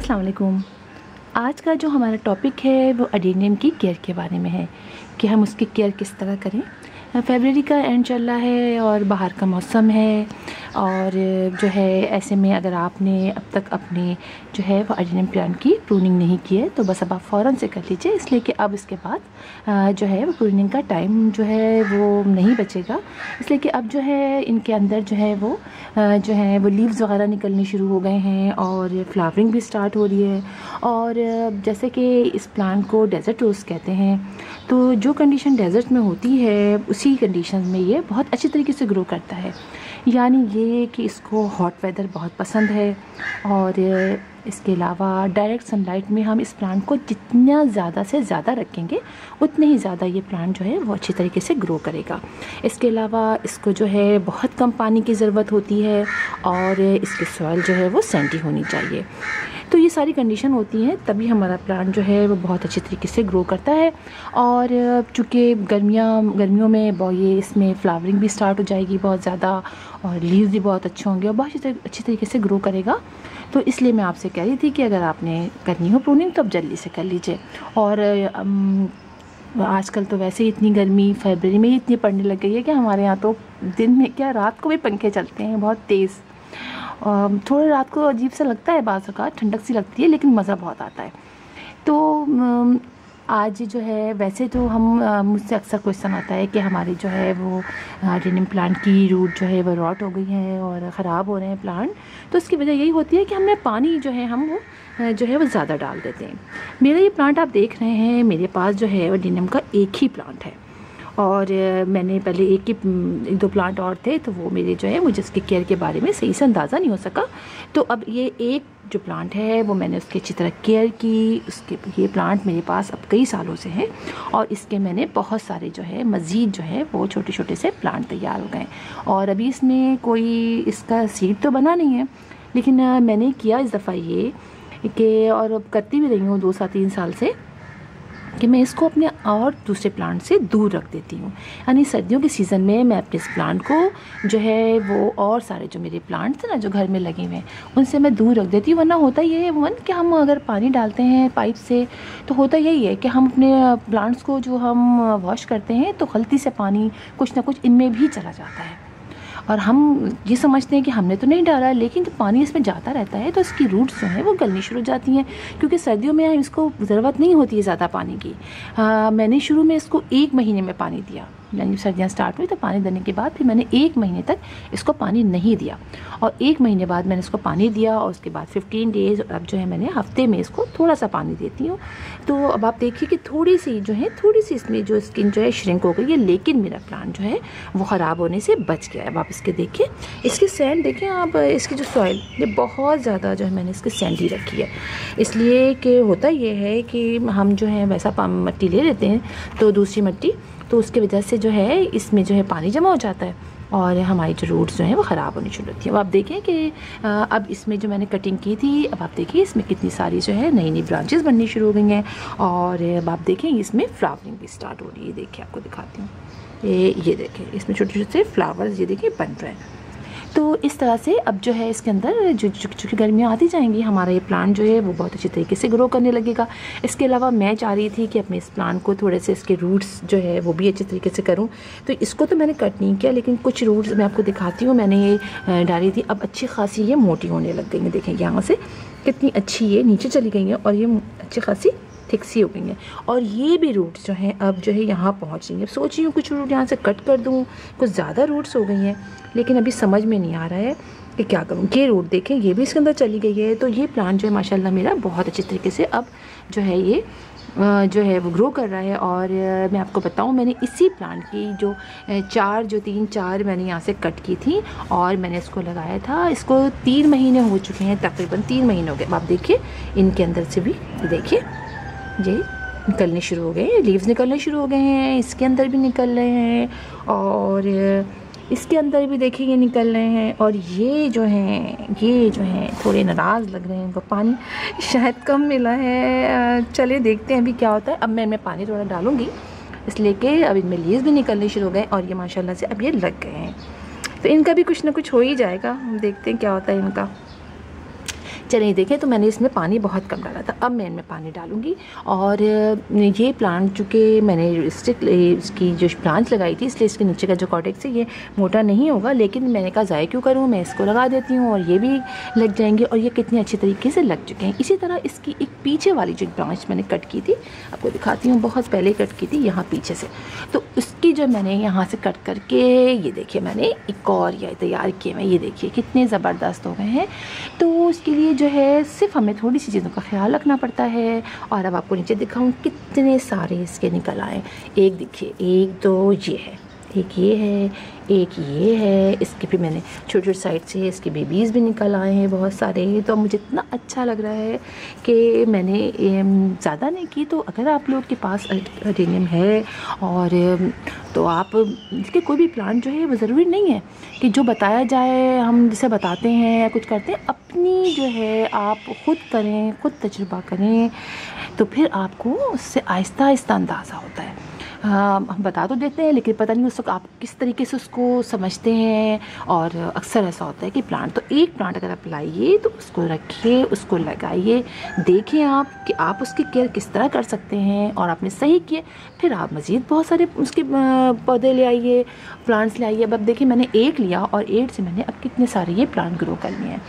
अस्सलाम वालेकुम। आज का जो हमारा टॉपिक है वो एडेनियम की केयर के बारे में है कि हम उसकी केयर किस तरह करें। फरवरी का एंड चल रहा है और बाहर का मौसम है और जो है ऐसे में अगर आपने अब तक अपने जो है वो एडेनियम प्लांट की प्रूनिंग नहीं की है तो बस अब आप फ़ौरन से कर लीजिए, इसलिए कि अब इसके बाद जो है वो प्रूनिंग का टाइम जो है वो नहीं बचेगा। इसलिए कि अब जो है इनके अंदर जो है वो लीव्स वगैरह निकलनी शुरू हो गए हैं और फ्लावरिंग भी स्टार्ट हो रही है। और जैसे कि इस प्लांट को डेज़र्ट रोज़ कहते हैं, तो जो कंडीशन डेज़र्ट में होती है उसी कंडीशन में ये बहुत अच्छी तरीके से ग्रो करता है। यानी ये कि इसको हॉट वेदर बहुत पसंद है और इसके अलावा डायरेक्ट सनलाइट में हम इस प्लांट को जितना ज़्यादा से ज़्यादा रखेंगे उतने ही ज़्यादा ये प्लांट जो है वो अच्छी तरीके से ग्रो करेगा। इसके अलावा इसको जो है बहुत कम पानी की ज़रूरत होती है और इसकी सॉइल जो है वो सैंडी होनी चाहिए। तो ये सारी कंडीशन होती हैं तभी हमारा प्लांट जो है वो बहुत अच्छी तरीके से ग्रो करता है। और चूँकि गर्मियों में ये इसमें फ्लावरिंग भी स्टार्ट हो जाएगी बहुत ज़्यादा और लीव्स भी बहुत अच्छे होंगे और बहुत अच्छी तरीके से ग्रो करेगा। तो इसलिए मैं आपसे कह रही थी कि अगर आपने करनी हो प्रूनिंग तो अब जल्दी से कर लीजिए। और आजकल तो वैसे ही इतनी गर्मी फरवरी में ही इतनी पड़ने लग गई है कि हमारे यहाँ तो दिन में क्या रात को भी पंखे चलते हैं बहुत तेज़। थोड़ा रात को अजीब सा लगता है, बाज़ औक़ात ठंडक सी लगती है लेकिन मज़ा बहुत आता है। तो आज जो है वैसे तो मुझसे अक्सर क्वेश्चन आता है कि हमारी जो है वो एडेनियम प्लांट की रूट जो है वो रॉट हो गई है और ख़राब हो रहे हैं प्लांट। तो इसकी वजह यही होती है कि हमने पानी जो है हम वो जो है वो ज़्यादा डाल देते हैं। मेरा ये प्लांट आप देख रहे हैं, मेरे पास जो है एडेनियम का एक ही प्लांट है और मैंने पहले एक दो प्लांट और थे तो वो मेरे जो है मुझे इसके केयर के बारे में सही से अंदाज़ा नहीं हो सका। तो अब ये एक जो प्लांट है वो मैंने उसकी अच्छी तरह केयर की। ये प्लांट मेरे पास अब कई सालों से है और इसके मैंने बहुत सारे जो है मज़ीद जो है वो छोटे छोटे से प्लांट तैयार हो गए। और अभी इसमें कोई इसका सीड तो बना नहीं है, लेकिन मैंने किया इस दफ़ा ये कि, और करती भी रही हूँ 2-3 साल से, कि मैं इसको अपने और दूसरे प्लांट से दूर रख देती हूँ। यानी सर्दियों के सीज़न में मैं अपने इस प्लांट को जो है वो और सारे जो मेरे प्लांट्स हैं ना जो घर में लगे हुए हैं उनसे मैं दूर रख देती हूँ। वरना होता ये है कि हम अगर पानी डालते हैं पाइप से तो होता यही है कि हम अपने प्लांट्स को जो हम वॉश करते हैं तो गलती से पानी कुछ ना कुछ इनमें भी चला जाता है और हम ये समझते हैं कि हमने तो नहीं डाला, लेकिन जब पानी इसमें जाता रहता है तो इसकी रूट्स जो हैं वो गलनी शुरू हो जाती हैं क्योंकि सर्दियों में इसको ज़रूरत नहीं होती है ज़्यादा पानी की। मैंने शुरू में इसको 1 महीने में पानी दिया, यानी सर्दियाँ स्टार्ट हुई तो पानी देने के बाद फिर मैंने 1 महीने तक इसको पानी नहीं दिया और 1 महीने बाद मैंने इसको पानी दिया और उसके बाद 15 डेज़ अब जो है मैंने हफ्ते में इसको थोड़ा सा पानी देती हूँ। तो अब आप देखिए कि थोड़ी सी इसमें जो स्किन जो है श्रिंक हो गई है, लेकिन मेरा प्लांट जो है वो ख़राब होने से बच गया है। अब आप इसके देखिए, इसकी सैंड देखें आप, इसकी जो सॉइल ये बहुत ज़्यादा जो है मैंने इसकी सैंडी रखी है। इसलिए कि होता ये है कि हम जो है वैसा मिट्टी ले लेते हैं तो दूसरी मिट्टी, तो उसकी वजह से जो है इसमें जो है पानी जमा हो जाता है और हमारी जो रूट्स जो हैं वो ख़राब होनी शुरू होती है। अब आप देखें कि अब इसमें जो मैंने कटिंग की थी, अब आप देखिए इसमें कितनी सारी जो है नई ब्रांचेस बननी शुरू हो गई हैं और अब आप देखें इसमें फ्लावरिंग भी स्टार्ट हो रही है। देखिए आपको दिखाती हूँ, ये देखें इसमें छोटे छोटे फ्लावर्स ये देखिए बन रहे हैं। तो इस तरह से अब जो है इसके अंदर जो गर्मियाँ आती जाएंगी हमारा ये प्लांट जो है वो बहुत अच्छी तरीके से ग्रो करने लगेगा। इसके अलावा मैं चाह रही थी कि अपने इस प्लांट को थोड़े से इसके रूट्स जो है वो भी अच्छी तरीके से करूं, तो इसको तो मैंने कट नहीं किया लेकिन कुछ रूट्स मैं आपको दिखाती हूँ। मैंने ये डाली थी, अब अच्छी खासी ये मोटी होने लग गई हैं। देखें यहाँ से कितनी अच्छी ये नीचे चली गई हैं और ये अच्छी खासी थिक सी हो गई हैं और ये भी रूट्स जो हैं अब जो है यहाँ पहुँच रही हैं। अब सोच रही हूँ कुछ रूट यहाँ से कट कर दूँ, कुछ ज़्यादा रूट्स हो गई हैं लेकिन अभी समझ में नहीं आ रहा है कि क्या करूँ। ये रूट देखें ये भी इसके अंदर चली गई है। तो ये प्लांट जो है माशाल्लाह मेरा बहुत अच्छी तरीके से अब जो है ये जो है वो ग्रो कर रहा है। और मैं आपको बताऊं, मैंने इसी प्लांट की जो 3-4 मैंने यहाँ से कट की थी और मैंने इसको लगाया था। इसको 3 महीने हो चुके हैं, तकरीबन 3 महीने हो गए। अब आप देखिए इनके अंदर से भी देखिए ये निकलने शुरू हो गए, लीव्स निकलने शुरू हो गए हैं, इसके अंदर भी निकल रहे हैं और इसके अंदर भी देखिए ये निकल रहे हैं। और ये जो हैं थोड़े नाराज़ लग रहे हैं, उनको पानी शायद कम मिला है। चले देखते हैं अभी क्या होता है। अब मैं पानी थोड़ा डालूँगी इसलिए कि अब इनमें लीव्स भी निकलने शुरू हो गए और ये माशाल्लाह से अब ये लग गए हैं। तो इनका भी कुछ ना कुछ हो ही जाएगा, हम देखते हैं क्या होता है इनका। चलिए देखें, तो मैंने इसमें पानी बहुत कम डाला था, अब मैं इनमें पानी डालूँगी। और ये प्लांट चूँकि मैंने स्टिक इसकी जो ब्रांच लगाई थी, इसलिए इसके नीचे का जो कॉर्टेक्स है ये मोटा नहीं होगा, लेकिन मैंने कहा ज़ाय क्यों करूँ, मैं इसको लगा देती हूँ और ये भी लग जाएंगे। और ये कितने अच्छे तरीके से लग चुके हैं। इसी तरह इसकी एक पीछे वाली जो ब्रांच मैंने कट की थी, आपको दिखाती हूँ, बहुत पहले कट की थी यहाँ पीछे से, तो उसकी जो मैंने यहाँ से कट करके ये देखिए मैंने एक और ये तैयार किए हैं। ये देखिए कितने ज़बरदस्त हो गए हैं। तो इसके लिए जो है सिर्फ हमें थोड़ी सी चीज़ों का ख्याल रखना पड़ता है। और अब आपको नीचे दिखाऊँ कितने सारे इसके निकल आए। एक देखिए, एक तो ये है, एक ये है, एक ये है, इसके भी मैंने छोटे छोटे साइड से इसके बेबीज़ भी निकल आए हैं बहुत सारे। तो मुझे इतना अच्छा लग रहा है कि मैंने ज़्यादा नहीं की। तो अगर आप लोग के पास अडेनियम है और तो आप इसके कोई भी प्लांट जो है वो ज़रूरी नहीं है कि जो बताया जाए हम जिसे बताते हैं या कुछ करते हैं, अपनी जो है आप ख़ुद करें, ख़ुद तजुर्बा करें, तो फिर आपको उससे आहिस्ता आहिस्ता अंदाज़ा होता है। हम बता तो देते हैं, लेकिन पता नहीं उस वक्त आप किस तरीके से उसको समझते हैं। और अक्सर ऐसा होता है कि प्लांट, तो एक प्लांट अगर आप लाइए तो उसको रखिए, उसको लगाइए, देखें आप कि आप उसकी केयर किस तरह कर सकते हैं। और आपने सही किए, फिर आप मज़ीद बहुत सारे उसके पौधे ले आइए, प्लांट्स ले आइए। अब देखिए मैंने एक लिया और 8 से मैंने अब कितने सारे ये प्लांट ग्रो कर लिए हैं।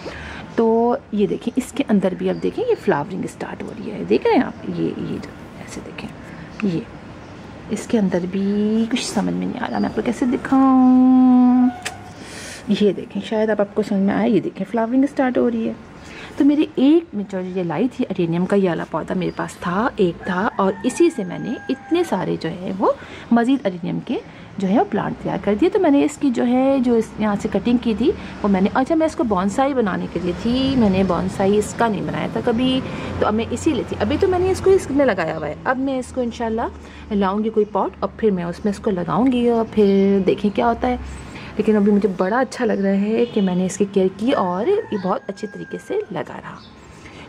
तो ये देखें, इसके अंदर भी अब देखें ये फ्लावरिंग स्टार्ट हो रही है, देख रहे हैं आप, ये ऐसे देखें, ये इसके अंदर भी कुछ समझ में नहीं आ रहा, मैं आपको कैसे दिखाऊं। ये देखें, शायद आपको समझ में आया, ये देखें फ्लावरिंग स्टार्ट हो रही है। तो मेरी एक में जो ये लाई थी अडेनियम का ये वाला पौधा मेरे पास था, एक था, और इसी से मैंने इतने सारे जो है वो मज़ीद अडेनियम के जो है वो प्लांट तैयार कर दिए। तो मैंने इसकी जो है जो यहाँ से कटिंग की थी वो मैंने, अच्छा मैं इसको बॉन्साई बनाने के लिए थी, मैंने बॉन्साई इसका नहीं बनाया था कभी, तो अब मैं इसीलिए थी। अभी तो मैंने इसको इसमें लगाया हुआ है, अब मैं इसको इंशाल्लाह लाऊंगी कोई पॉट और फिर मैं उसमें इसको लगाऊंगी और फिर देखें क्या होता है। लेकिन अभी मुझे बड़ा अच्छा लग रहा है कि मैंने इसकी केयर की और ये बहुत अच्छे तरीके से लगा रहा।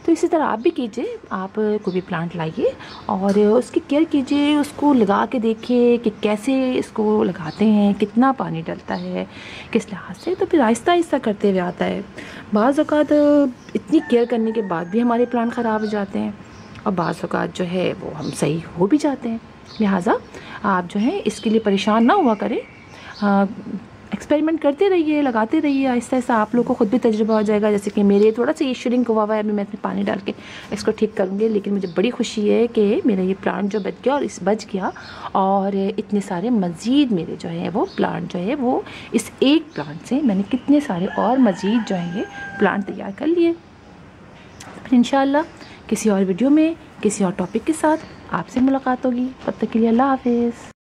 तो इसी तरह आप भी कीजिए, आप कोई भी प्लांट लाइए और उसकी केयर कीजिए, उसको लगा के देखिए कि कैसे इसको लगाते हैं, कितना पानी डलता है, किस लिहाज से, तो फिर आहिस्ता आहिस्ता करते हुए आता है। बाज़ औक़ात इतनी केयर करने के बाद भी हमारे प्लांट ख़राब हो जाते हैं और बाज़ औक़ात जो है वो हम सही हो भी जाते हैं। लिहाजा आप जो है इसके लिए परेशान ना हुआ करें, एक्सपेरिमेंट करते रहिए, लगाते रहिए, आहिस्ता आहिस्ता आप लोग को खुद भी तजुर्बा हो जाएगा। जैसे कि मेरे थोड़ा सा ये श्रिंक हुआ हुआ है, अभी मैं इसमें पानी डाल के इसको ठीक करूँगी। लेकिन मुझे बड़ी खुशी है कि मेरा ये प्लांट जो बच गया और इस बच गया, और इतने सारे मज़ीद मेरे जो है वो प्लांट जो है वो इस एक प्लांट से मैंने कितने सारे और मज़ीद जो है ये प्लांट तैयार कर लिए। फिर इंशाअल्लाह किसी और वीडियो में किसी और टॉपिक के साथ आपसे मुलाकात होगी। तब तक के लिए अल्लाह हाफ़िज़।